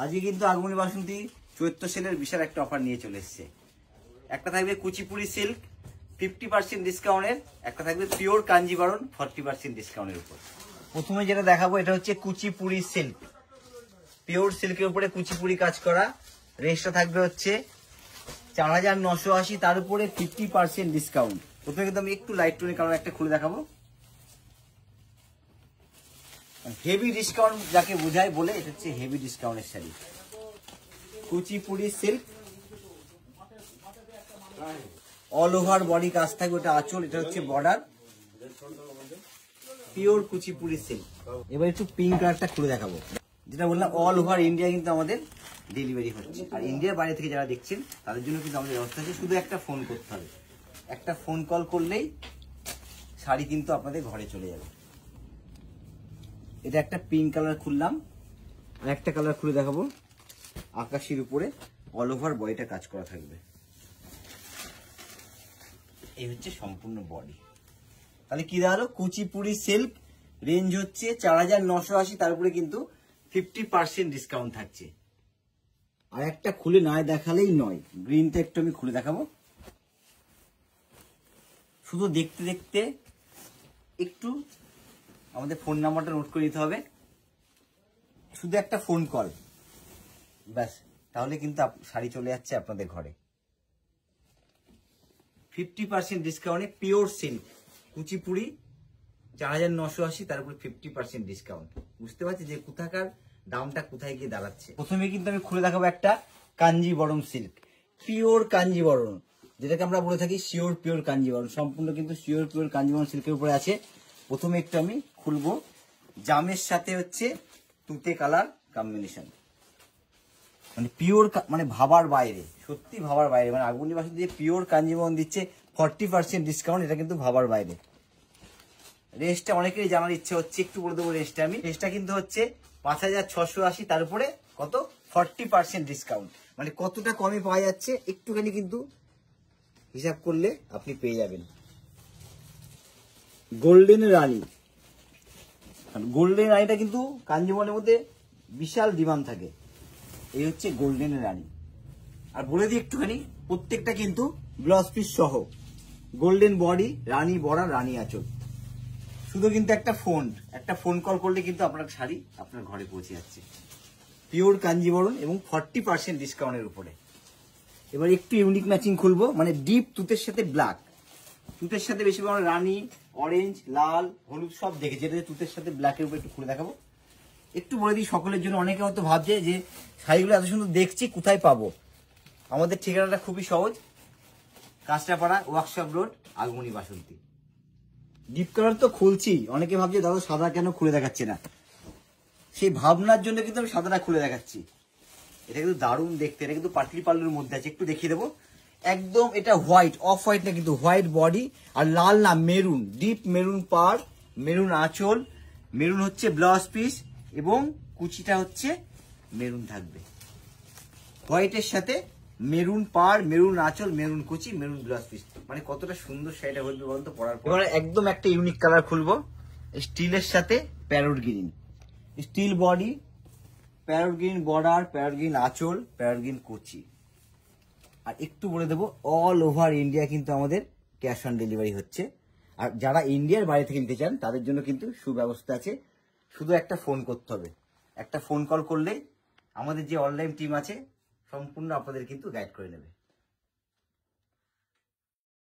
আজকে কিন্তু আগমনী বাসন্তী চৈত্র সেলের বিশাল একটা অফার নিয়ে চলে এসছে। একটা থাকবে কুচিপুরি সিল্ক 50% ডিসকাউন্টের, একটা থাকবে পিওর কাঞ্জিবরণ 40% ডিসকাউন্টের উপর। প্রথমে যেটা দেখাবো এটা হচ্ছে কুচিপুরি সিল্ক, পিওর সিল্কের উপরে কুচিপুরি কাজ করা। রেটটা থাকবে হচ্ছে 4980, তার উপরে 50% ডিসকাউন্ট। প্রথমে কিন্তু আমি একটু লাইট টোনের কারণে একটা খুলে দেখাবো। হেভি ডিসকাউন্ট যাকে বোঝায় বলে, এটা হচ্ছে হেভি ডিসকাউন্টের sari. Kuchipudi silk, all over body কাজ থাকবে, ওটা আঁচল, এটা হচ্ছে বর্ডার। Pure Kuchipudi silk. এবার একটু পিঙ্ক কালারটা খুলে দেখাবো। যেটা বললাম অল ওভার ইন্ডিয়া কিন্তু আমাদের ডেলিভারি হচ্ছে, আর ইন্ডিয়ার বাইরে থেকে যারা দেখছেন তাদের জন্য কিন্তু আমাদের ব্যবস্থা আছে। শুধু একটা ফোন করতে হবে, একটা ফোন কল করলেই শাড়ি কিন্তু আপনাদের ঘরে চলে যাবে। এটা একটা পিঙ্ক কালার খুললাম, আর একটা কালার খুলে দেখাবো। আকাশির উপরে অল ওভার বডিটা কাজ করা থাকবে। এই হচ্ছে সম্পূর্ণ বডি। তাহলে কি দাঁড়ালো? কুচিপুরি সিল্ক, রেঞ্জ হচ্ছে 4980, তার উপরে কিন্তু 50% ডিসকাউন্ট থাকছে। আর একটা খুলে নয় দেখালেই নয়, গ্রিনটা একটু আমি খুলে দেখাবো। শুধু দেখতে দেখতে একটু আমাদের ফোন নাম্বারটা নোট করে নিতে হবে। শুধু একটা ফোন কল, ব্যাস, তাহলে কিন্তু শাড়ি চলে যাচ্ছে আপনাদের ঘরে। 50% ডিসকাউন্টে পিওর সিল্ক কুচিপুরি 4980, তার উপরে 50% ডিসকাউন্ট। বুঝতে পারছি যে কোথাকার দামটা কোথায় গিয়ে দাঁড়াচ্ছে। প্রথমে কিন্তু আমি খুলে দেখাবো একটা কাঞ্জিবরম সিল্ক, পিওর কাঞ্জিবরম, যেটাকে আমরা বলে থাকি শিওর পিওর কাঞ্জিবরম। সম্পূর্ণ কিন্তু শিওর পিওর কাঞ্জিবরম সিল্কের উপরে আছে। প্রথমে একটু আমি খুলবো। জামের সাথে হচ্ছে তুতে কালার কম্বিনেশন, মানে পিওর, মানে ভাবার বাইরে, সত্যি ভাবার বাইরে। মানে আগমনী বাসন্তী যে পিওর কাঞ্জিবরম দিচ্ছে 40% ডিসকাউন্ট, এটা কিন্তু ভাবার বাইরে। রেঞ্জটা অনেকেরই জানার ইচ্ছে হচ্ছে, একটু বলে দেবো রেঞ্জটা আমি। রেঞ্জটা কিন্তু হচ্ছে 5680, তার উপরে কত 40% ডিসকাউন্ট। মানে কতটা কমে পাওয়া যাচ্ছে একটুখানি কিন্তু হিসাব করলে আপনি পেয়ে যাবেন। গোল্ডেন রানী, গোল্ডেন রানীটা কিন্তু কাঞ্জিবরমের মধ্যে বিশাল ডিমান্ড থাকে। এই হচ্ছে গোল্ডেন রানী। আর বলে দিই একটুখানি, প্রত্যেকটা কিন্তু ব্লাউজ পিস সহ, গোল্ডেন বডি, রানী বর্ডার, রানী আঁচল। শুধু কিন্তু একটা ফোন কল করলে কিন্তু আপনার শাড়ি আপনার ঘরে পৌঁছে যাচ্ছে। পিওর কাঞ্জিবরম এবং 40% ডিসকাউন্টের উপরে। এবার একটু ইউনিক ম্যাচিং খুলবো, মানে ডিপ তুতের সাথে ব্ল্যাক, তুতের সাথে বেশি আমরা রানী, অরেঞ্জ, লাল, হলুদ সব দেখেছি, এটা তুতের সাথে ব্ল্যাকের উপরে একটু খুলে দেখাবো। একটু বলে দিই সকলের জন্য, অনেকে হয়তো ভাবছে যে শাড়িগুলো এত সুন্দর দেখছি কোথায় পাবো। আমাদের ঠিকানাটা খুবই সহজ, কাঁচরাপাড়া, ওয়ার্কশপ রোড, আগমনী বাসন্তী। ডিপ কালার তো খুলছি, অনেকে ভাবছে দাদা সাদা কেন খুলে দেখাচ্ছে না, সেই ভাবনার জন্য কিন্তু আমি সাদাটা খুলে দেখাচ্ছি। এটা কিন্তু দারুণ দেখতে, এটা কিন্তু পাটলি পাল্লুর মধ্যে আছে, একটু দেখিয়ে দেবো। একদম এটা হোয়াইট, অফ হোয়াইট না কিন্তু হোয়াইট বডি, আর লাল না মেরুন, ডিপ মেরুন পার, মেরুন আঁচল, মেরুন হচ্ছে ব্লাউজ পিস, এবং কুচিটা হচ্ছে মেরুন থাকবে। হোয়াইটের সাথে মেরুন পার, মেরুন আঁচল, মেরুন কুচি, মেরুন ব্লাউজ পিস, মানে কতটা সুন্দর শাড়িটা হলবে বলতো পরার পর। এবার একদম একটা ইউনিক কালার খুলবো, স্টিলের সাথে parrot green, steel body, parrot green border, parrot green আঁচল, প্যারট গ্রিন কুচি। আর একটু বলে দেবো, অল ওভার ইন্ডিয়া কিন্তু আমাদের ক্যাশ অন ডেলিভারি হচ্ছে। আর যারা ইন্ডিয়ার বাইরে থেকে নিতে চান তাদের জন্য কিন্তু সুব্যবস্থা আছে। শুধু একটা ফোন করতে হবে, একটা ফোন কল করলে আমাদের যে অনলাইন টিম আছে সম্পূর্ণ আপনাদের কিন্তু গাইড করে নেবে।